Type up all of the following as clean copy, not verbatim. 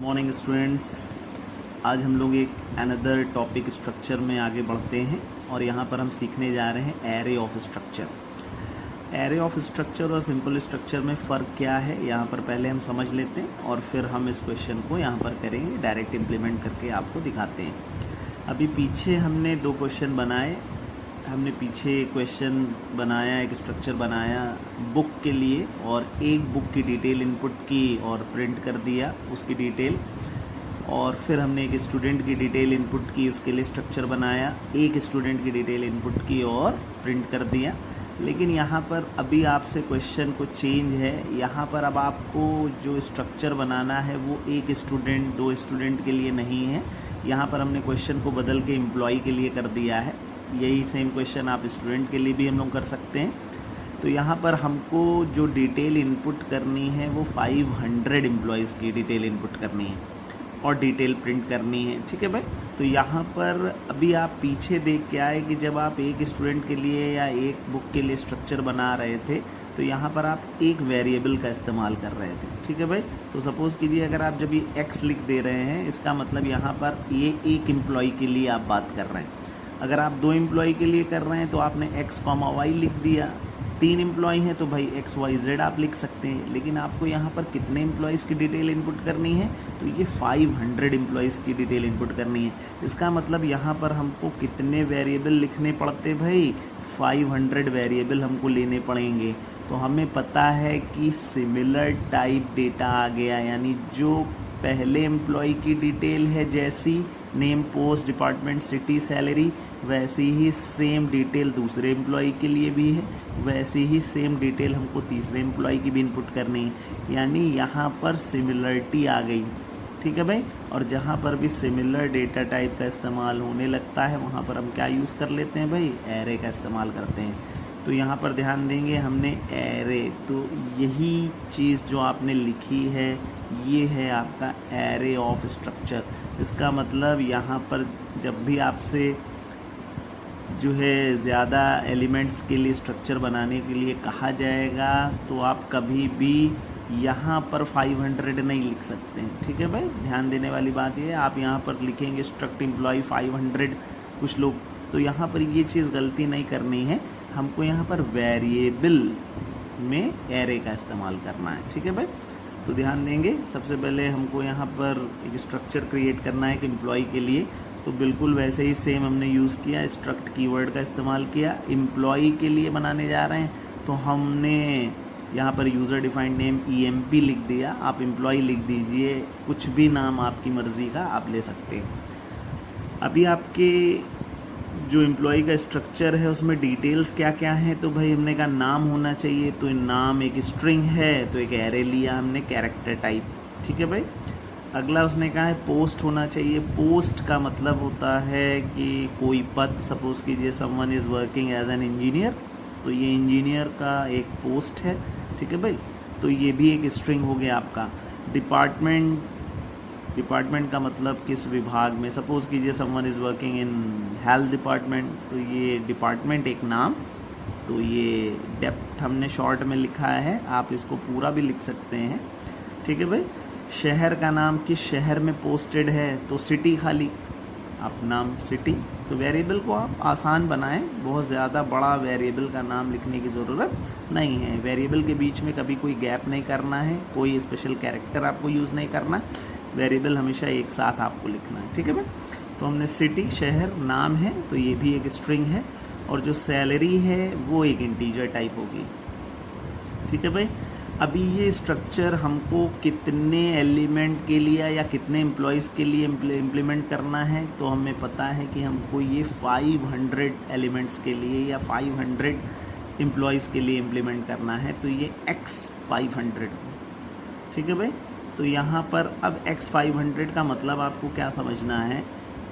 Morning students. आज हम लोग एक अनदर टॉपिक स्ट्रक्चर में आगे बढ़ते हैं और यहाँ पर हम सीखने जा रहे हैं array of structure. Array of structure और सिंपल स्ट्रक्चर में फ़र्क क्या है यहाँ पर पहले हम समझ लेते हैं और फिर हम इस क्वेश्चन को यहाँ पर करेंगे, डायरेक्ट इम्प्लीमेंट करके आपको दिखाते हैं। अभी पीछे हमने दो क्वेश्चन बनाए। हमने पीछे क्वेश्चन बनाया, एक स्ट्रक्चर बनाया बुक के लिए और एक बुक की डिटेल इनपुट की और प्रिंट कर दिया उसकी डिटेल, और फिर हमने एक स्टूडेंट की डिटेल इनपुट की, उसके लिए स्ट्रक्चर बनाया, एक स्टूडेंट की डिटेल इनपुट की और प्रिंट कर दिया। लेकिन यहाँ पर अभी आपसे क्वेश्चन को चेंज है। यहाँ पर अब आपको जो स्ट्रक्चर बनाना है वो एक स्टूडेंट दो स्टूडेंट के लिए नहीं है। यहाँ पर हमने क्वेश्चन को बदल के एम्प्लॉय के लिए कर दिया है। यही सेम क्वेश्चन आप स्टूडेंट के लिए भी हम लोग कर सकते हैं। तो यहाँ पर हमको जो डिटेल इनपुट करनी है वो 500 एम्प्लॉयज़ की डिटेल इनपुट करनी है और डिटेल प्रिंट करनी है। ठीक है भाई। तो यहाँ पर अभी आप पीछे देख के आए कि जब आप एक स्टूडेंट के लिए या एक बुक के लिए स्ट्रक्चर बना रहे थे तो यहाँ पर आप एक वेरिएबल का इस्तेमाल कर रहे थे। ठीक है भाई। तो सपोज़ कीजिए अगर आप जब ये x लिख दे रहे हैं, इसका मतलब यहाँ पर ये एक एम्प्लॉय के लिए आप बात कर रहे हैं। अगर आप दो एम्प्लॉय के लिए कर रहे हैं तो आपने x, y लिख दिया। तीन एम्प्लॉय हैं तो भाई x, y, z आप लिख सकते हैं। लेकिन आपको यहाँ पर कितने एम्प्लॉयज़ की डिटेल इनपुट करनी है, तो ये 500 एम्प्लॉयज़ की डिटेल इनपुट करनी है। इसका मतलब यहाँ पर हमको कितने वेरिएबल लिखने पड़ते भाई, 500 वेरिएबल हमको लेने पड़ेंगे। तो हमें पता है कि सिमिलर टाइप डेटा आ गया, यानी जो पहले एम्प्लॉय की डिटेल है जैसी name, post, department, city, salary, वैसी ही सेम डिटेल दूसरे एम्प्लॉय के लिए भी है, वैसी ही सेम डिटेल हमको तीसरे एम्प्लॉय की भी इनपुट करनी है। यानी यहाँ पर सिमिलरिटी आ गई। ठीक है भाई। और जहाँ पर भी सिमिलर डेटा टाइप का इस्तेमाल होने लगता है वहाँ पर हम क्या यूज़ कर लेते हैं भाई, एरे का इस्तेमाल करते हैं। तो यहाँ पर ध्यान देंगे हमने एरे, तो यही चीज़ जो आपने लिखी है ये है आपका एरे ऑफ स्ट्रक्चर। इसका मतलब यहाँ पर जब भी आपसे जो है ज़्यादा एलिमेंट्स के लिए स्ट्रक्चर बनाने के लिए कहा जाएगा तो आप कभी भी यहाँ पर 500 नहीं लिख सकते हैं। ठीक है भाई। ध्यान देने वाली बात ये है, आप यहाँ पर लिखेंगे स्ट्रक्ट एम्प्लॉय 500 कुछ लोग, तो यहाँ पर ये चीज़ गलती नहीं करनी है। हमको यहाँ पर वेरिएबल में एरे का इस्तेमाल करना है। ठीक है भाई। तो ध्यान देंगे, सबसे पहले हमको यहाँ पर एक स्ट्रक्चर क्रिएट करना है एक एम्प्लॉय के लिए। तो बिल्कुल वैसे ही सेम हमने यूज़ किया, स्ट्रक्ट कीवर्ड का इस्तेमाल किया। एम्प्लॉय के लिए बनाने जा रहे हैं तो हमने यहाँ पर यूज़र डिफाइंड नेम EMP लिख दिया। आप एम्प्लॉय लिख दीजिए, कुछ भी नाम आपकी मर्ज़ी का आप ले सकते हैं। अभी आपके जो एम्प्लॉय का स्ट्रक्चर है उसमें डिटेल्स क्या क्या हैं, तो भाई हमने कहा नाम होना चाहिए, तो नाम एक स्ट्रिंग है तो एक एरे लिया हमने, कैरेक्टर टाइप। ठीक है भाई। अगला उसने कहा है पोस्ट होना चाहिए। पोस्ट का मतलब होता है कि कोई पद, सपोज कीजिए someone is working as an engineer, तो ये इंजीनियर का एक पोस्ट है। ठीक है भाई। तो ये भी एक स्ट्रिंग हो गया आपका। डिपार्टमेंट, डिपार्टमेंट का मतलब किस विभाग में, सपोज कीजिए someone is working in health department, तो ये डिपार्टमेंट एक नाम, तो ये डेप्थ हमने शॉर्ट में लिखा है, आप इसको पूरा भी लिख सकते हैं। ठीक है भाई। शहर का नाम किस शहर में पोस्टेड है, तो सिटी खाली, आप नाम सिटी। तो वेरिएबल को आप आसान बनाएं, बहुत ज़्यादा बड़ा वेरिएबल का नाम लिखने की ज़रूरत नहीं है। वेरिएबल के बीच में कभी कोई गैप नहीं करना है, कोई स्पेशल कैरेक्टर आपको यूज़ नहीं करना, वेरिएबल हमेशा एक साथ आपको लिखना है। ठीक है भाई। तो हमने सिटी, शहर, नाम है, तो ये भी एक स्ट्रिंग है, और जो सैलरी है वो एक इंटीजर टाइप होगी। ठीक है भाई। अभी ये स्ट्रक्चर हमको कितने एलिमेंट के लिए या कितने एम्प्लॉयज़ के लिए इम्प्लीमेंट करना है, तो हमें पता है कि हमको ये 500 एलिमेंट्स के लिए या 500 एम्प्लॉयज़ के लिए इम्प्लीमेंट करना है, तो ये x 500। ठीक है भाई। तो यहाँ पर अब x 500 का मतलब आपको क्या समझना है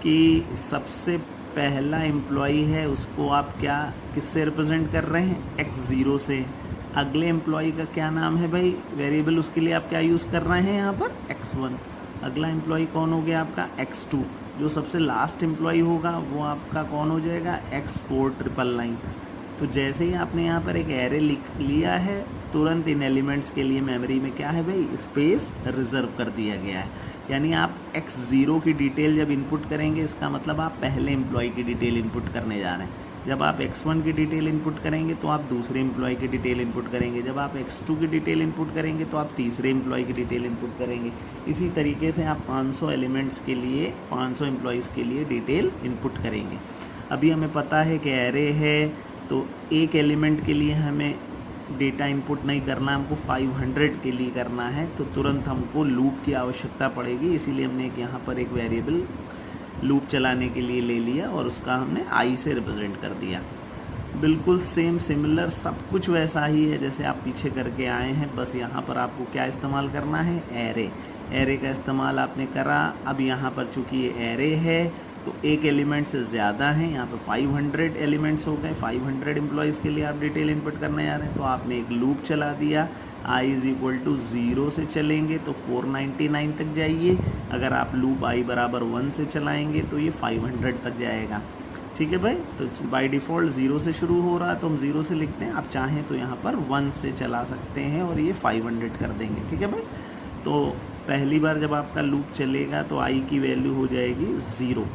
कि सबसे पहला एम्प्लॉय है उसको आप क्या किससे रिप्रेजेंट कर रहे हैं, x0 से। अगले एम्प्लॉय का क्या नाम है भाई, वेरिएबल उसके लिए आप क्या यूज़ कर रहे हैं यहाँ पर, x1। अगला एम्प्लॉय कौन हो गया आपका, x2। जो सबसे लास्ट एम्प्लॉय होगा वो आपका कौन हो जाएगा, x4999। तो जैसे ही आपने यहाँ पर एक एरे लिख लिया है, तुरंत इन एलिमेंट्स के लिए मेमोरी में क्या है भाई, स्पेस रिजर्व कर दिया गया है। यानी आप x0 की डिटेल जब इनपुट करेंगे, इसका मतलब आप पहले एम्प्लॉय की डिटेल इनपुट करने जा रहे हैं। जब आप x1 की डिटेल इनपुट करेंगे तो आप दूसरे एम्प्लॉय की डिटेल इनपुट करेंगे। जब आप x2 की डिटेल इनपुट करेंगे तो आप तीसरे एम्प्लॉय की डिटेल इनपुट करेंगे। इसी तरीके से आप 500 एलिमेंट्स के लिए, 500 एम्प्लॉयज़ के लिए डिटेल इनपुट करेंगे। अभी हमें पता है कि एरे है, तो एक एलिमेंट के लिए हमें डेटा इनपुट नहीं करना, हमको 500 के लिए करना है, तो तुरंत हमको लूप की आवश्यकता पड़ेगी। इसीलिए हमने यहाँ पर एक वेरिएबल लूप चलाने के लिए ले लिया और उसका हमने आई से रिप्रेजेंट कर दिया। बिल्कुल सेम सिमिलर सब कुछ वैसा ही है जैसे आप पीछे करके आए हैं, बस यहाँ पर आपको क्या इस्तेमाल करना है, एरे। एरे का इस्तेमाल आपने करा। अब यहाँ पर चूंकि ये एरे है तो एक एलिमेंट से ज़्यादा है, यहाँ पर 500 एलिमेंट्स हो गए। 500 एम्प्लॉयज़ के लिए आप डिटेल इनपुट करने जा रहे हैं, तो आपने एक लूप चला दिया। i = 0 से चलेंगे तो 499 तक जाइए। अगर आप लूप i = 1 से चलाएंगे तो ये 500 तक जाएगा। ठीक है भाई, तो बाय डिफ़ॉल्ट 0 से शुरू हो रहा है तो हम 0 से लिखते हैं। आप चाहें तो यहाँ पर 1 से चला सकते हैं और ये 500 कर देंगे। ठीक है भाई, तो पहली बार जब आपका लूप चलेगा तो i की वैल्यू हो जाएगी 0।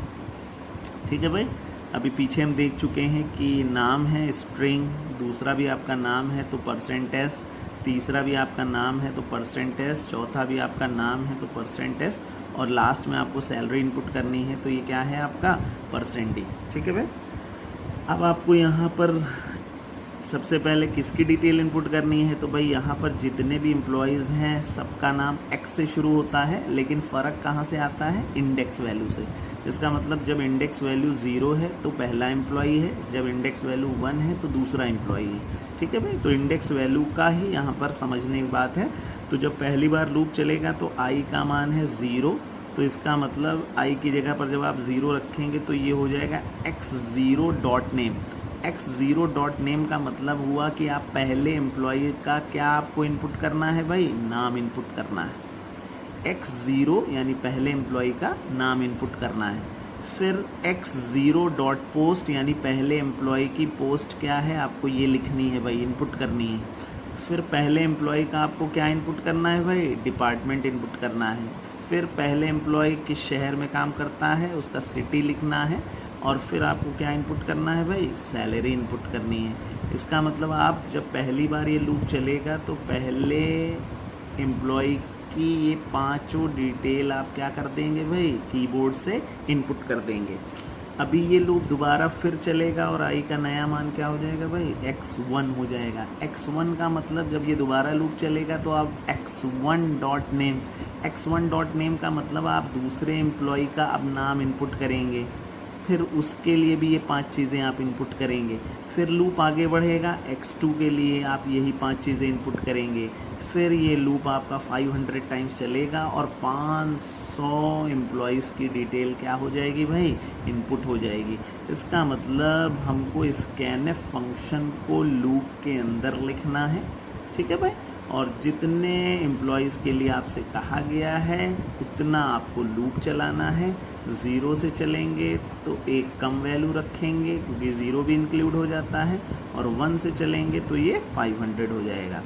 ठीक है भाई, अभी पीछे हम देख चुके हैं कि नाम है स्ट्रिंग, दूसरा भी आपका नाम है तो %s, तीसरा भी आपका नाम है तो %s, चौथा भी आपका नाम है तो %s, और लास्ट में आपको सैलरी इनपुट करनी है तो ये क्या है आपका %d। ठीक है भाई, अब आपको यहाँ पर सबसे पहले किसकी डिटेल इनपुट करनी है, तो भाई यहाँ पर जितने भी एम्प्लॉयज़ हैं सबका नाम x से शुरू होता है, लेकिन फ़र्क कहाँ से आता है, इंडेक्स वैल्यू से। इसका मतलब जब इंडेक्स वैल्यू 0 है तो पहला एम्प्लॉई है, जब इंडेक्स वैल्यू 1 है तो दूसरा एम्प्लॉई है। ठीक है भाई, तो इंडेक्स वैल्यू का ही यहाँ पर समझने की बात है। तो जब पहली बार लूप चलेगा तो i का मान है 0, तो इसका मतलब i की जगह पर जब आप 0 रखेंगे तो ये हो जाएगा x0.name। x0.name का मतलब हुआ कि आप पहले एम्प्लॉय का क्या आपको इनपुट करना है भाई, नाम इनपुट करना है। x0 यानी पहले एम्प्लॉय का नाम इनपुट करना है। फिर x0.post यानी पहले एम्प्लॉय की पोस्ट क्या है आपको ये लिखनी है भाई, इनपुट करनी है। फिर पहले एम्प्लॉय का आपको क्या इनपुट करना है भाई, डिपार्टमेंट इनपुट करना है। फिर पहले एम्प्लॉय किस शहर में काम करता है उसका सिटी लिखना है, और फिर आपको क्या इनपुट करना है भाई, सैलरी इनपुट करनी है। इसका मतलब आप जब पहली बार ये लूप चलेगा तो पहले एम्प्लॉय की ये पांचों डिटेल आप क्या कर देंगे भाई, कीबोर्ड से इनपुट कर देंगे। अभी ये लूप दोबारा फिर चलेगा और i का नया मान क्या हो जाएगा भाई, x1 हो जाएगा। x1 का मतलब जब ये दोबारा लूप चलेगा तो आप x1.name, x1.name का मतलब आप दूसरे एम्प्लॉय का अब नाम इनपुट करेंगे। फिर उसके लिए भी ये 5 चीज़ें आप इनपुट करेंगे। फिर लूप आगे बढ़ेगा, x2 के लिए आप यही 5 चीज़ें इनपुट करेंगे। फिर ये लूप आपका 500 टाइम्स चलेगा और 500 एम्प्लॉयज़ की डिटेल क्या हो जाएगी भाई, इनपुट हो जाएगी। इसका मतलब हमको स्कैनफ फंक्शन को लूप के अंदर लिखना है। ठीक है भाई, और जितने एम्प्लॉयज़ के लिए आपसे कहा गया है उतना आपको लूप चलाना है। 0 से चलेंगे तो एक कम वैल्यू रखेंगे क्योंकि 0 भी इंक्लूड हो जाता है, और 1 से चलेंगे तो ये 500 हो जाएगा।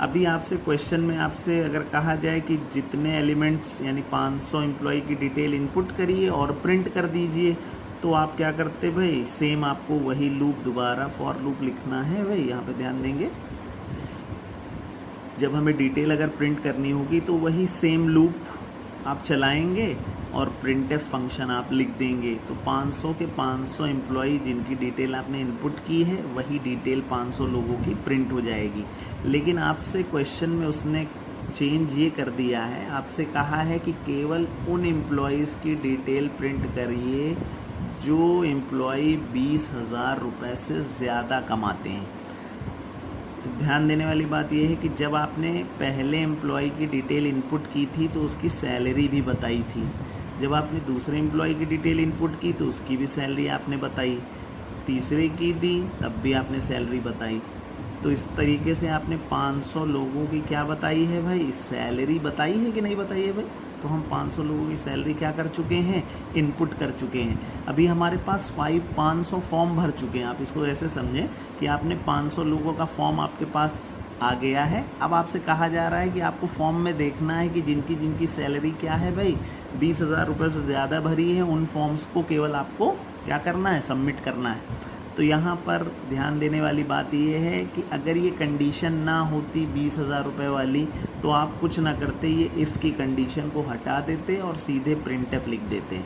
अभी आपसे क्वेश्चन में आपसे अगर कहा जाए कि जितने एलिमेंट्स यानी 500 एम्प्लॉय की डिटेल इनपुट करिए और प्रिंट कर दीजिए, तो आप क्या करते भाई, सेम आपको वही लूप दोबारा फॉर लूप लिखना है भाई। यहाँ पे ध्यान देंगे, जब हमें डिटेल अगर प्रिंट करनी होगी तो वही सेम लूप आप चलाएंगे और printf फंक्शन आप लिख देंगे। तो 500 के 500 एम्प्लॉय जिनकी डिटेल आपने इनपुट की है वही डिटेल 500 लोगों की प्रिंट हो जाएगी। लेकिन आपसे क्वेश्चन में उसने चेंज ये कर दिया है, आपसे कहा है कि केवल उन एम्प्लॉयज़ की डिटेल प्रिंट करिए जो एम्प्लॉय 20,000 रुपये से ज़्यादा कमाते हैं। तो ध्यान देने वाली बात यह है कि जब आपने पहले एम्प्लॉय की डिटेल इनपुट की थी तो उसकी सैलरी भी बताई थी। जब आपने दूसरे एम्प्लॉय की डिटेल इनपुट की तो उसकी भी सैलरी आपने बताई, तीसरे की दी तब भी आपने सैलरी बताई। तो इस तरीके से आपने 500 लोगों की क्या बताई है भाई, सैलरी बताई है कि नहीं बताई है भाई। तो हम 500 लोगों की सैलरी क्या कर चुके हैं, इनपुट कर चुके हैं। अभी हमारे पास 500 फॉर्म भर चुके हैं। आप इसको ऐसे समझें कि आपने 500 लोगों का फॉर्म आपके पास आ गया है। अब आपसे कहा जा रहा है कि आपको फॉर्म में देखना है कि जिनकी जिनकी सैलरी क्या है भाई 20,000 रुपये से ज़्यादा भरी है, उन फॉर्म्स को केवल आपको क्या करना है, सबमिट करना है। तो यहाँ पर ध्यान देने वाली बात ये है कि अगर ये कंडीशन ना होती 20,000 रुपये वाली, तो आप कुछ ना करते, ये इफ़ की कंडीशन को हटा देते और सीधे प्रिंट एफ लिख देते।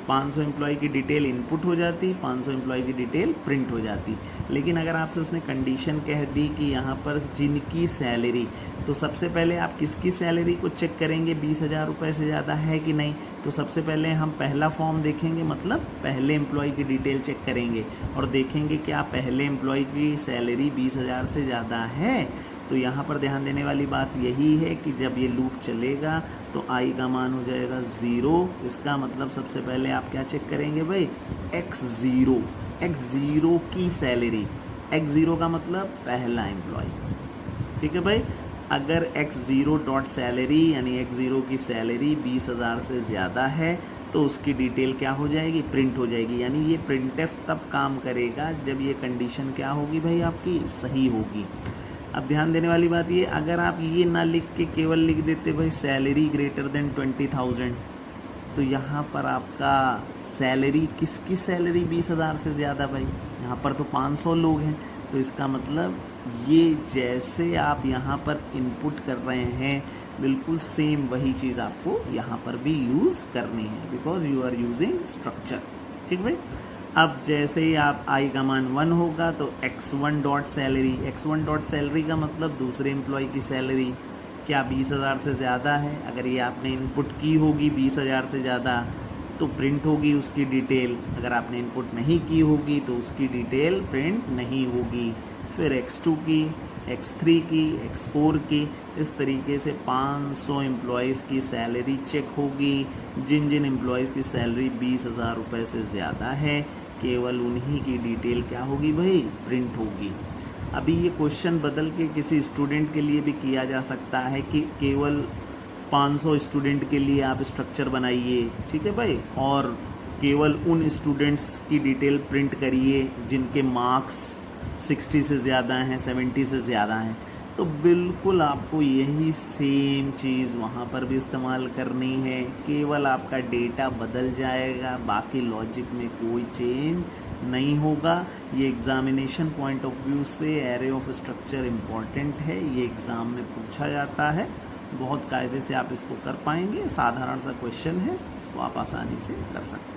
500 एम्प्लॉय की डिटेल इनपुट हो जाती, 500 एम्प्लॉय की डिटेल प्रिंट हो जाती। लेकिन अगर आपसे उसने कंडीशन कह दी कि यहाँ पर जिनकी सैलरी, तो सबसे पहले आप किसकी सैलरी को चेक करेंगे 20,000 रुपये से ज़्यादा है कि नहीं। तो सबसे पहले हम पहला फॉर्म देखेंगे, मतलब पहले एम्प्लॉय की डिटेल चेक करेंगे और देखेंगे क्या पहले एम्प्लॉय की सैलरी 20,000 से ज़्यादा है। तो यहाँ पर ध्यान देने वाली बात यही है कि जब ये लूप चलेगा तो आई का मान हो जाएगा 0। इसका मतलब सबसे पहले आप क्या चेक करेंगे भाई, x0 की सैलरी। x0 का मतलब पहला एम्प्लॉय, ठीक है भाई। अगर x0 डॉट सैलरी यानी x0 की सैलरी 20,000 से ज़्यादा है तो उसकी डिटेल क्या हो जाएगी, प्रिंट हो जाएगी। यानी ये प्रिंट एफ तब काम करेगा जब ये कंडीशन क्या होगी भाई, आपकी सही होगी। अब ध्यान देने वाली बात ये, अगर आप ये ना लिख के केवल लिख देते भाई सैलरी ग्रेटर देन 20,000, तो यहाँ पर आपका सैलरी, किसकी सैलरी 20,000 से ज़्यादा भाई, यहाँ पर तो 500 लोग हैं। तो इसका मतलब ये जैसे आप यहाँ पर इनपुट कर रहे हैं बिल्कुल सेम वही चीज़ आपको यहाँ पर भी यूज़ करनी है, because you are using structure, ठीक भाई। अब जैसे ही आप आई का मान 1 होगा तो x1 dot salary, x1 dot salary का मतलब दूसरे एम्प्लॉय की सैलरी क्या 20,000 से ज़्यादा है। अगर ये आपने इनपुट की होगी 20,000 से ज़्यादा तो प्रिंट होगी उसकी डिटेल, अगर आपने इनपुट नहीं की होगी तो उसकी डिटेल प्रिंट नहीं होगी। फिर x2 की, x3 की, x4 की, इस तरीके से 500 एम्प्लॉयज़ की सैलरी चेक होगी। जिन जिन एम्प्लॉयज़ की सैलरी 20,000 रुपये से ज़्यादा है केवल उन्हीं की डिटेल क्या होगी भाई, प्रिंट होगी। अभी ये क्वेश्चन बदल के किसी स्टूडेंट के लिए भी किया जा सकता है कि केवल 500 स्टूडेंट के लिए आप स्ट्रक्चर बनाइए, ठीक है भाई, और केवल उन स्टूडेंट्स की डिटेल प्रिंट करिए जिनके मार्क्स 60 से ज़्यादा हैं, 70 से ज़्यादा हैं। तो बिल्कुल आपको यही सेम चीज़ वहाँ पर भी इस्तेमाल करनी है, केवल आपका डेटा बदल जाएगा, बाकी लॉजिक में कोई चेंज नहीं होगा। ये एग्जामिनेशन पॉइंट ऑफ व्यू से एरे ऑफ स्ट्रक्चर इम्पॉर्टेंट है, ये एग्ज़ाम में पूछा जाता है, बहुत कायदे से आप इसको कर पाएंगे। साधारण सा क्वेश्चन है, इसको आप आसानी से कर सकते हैं।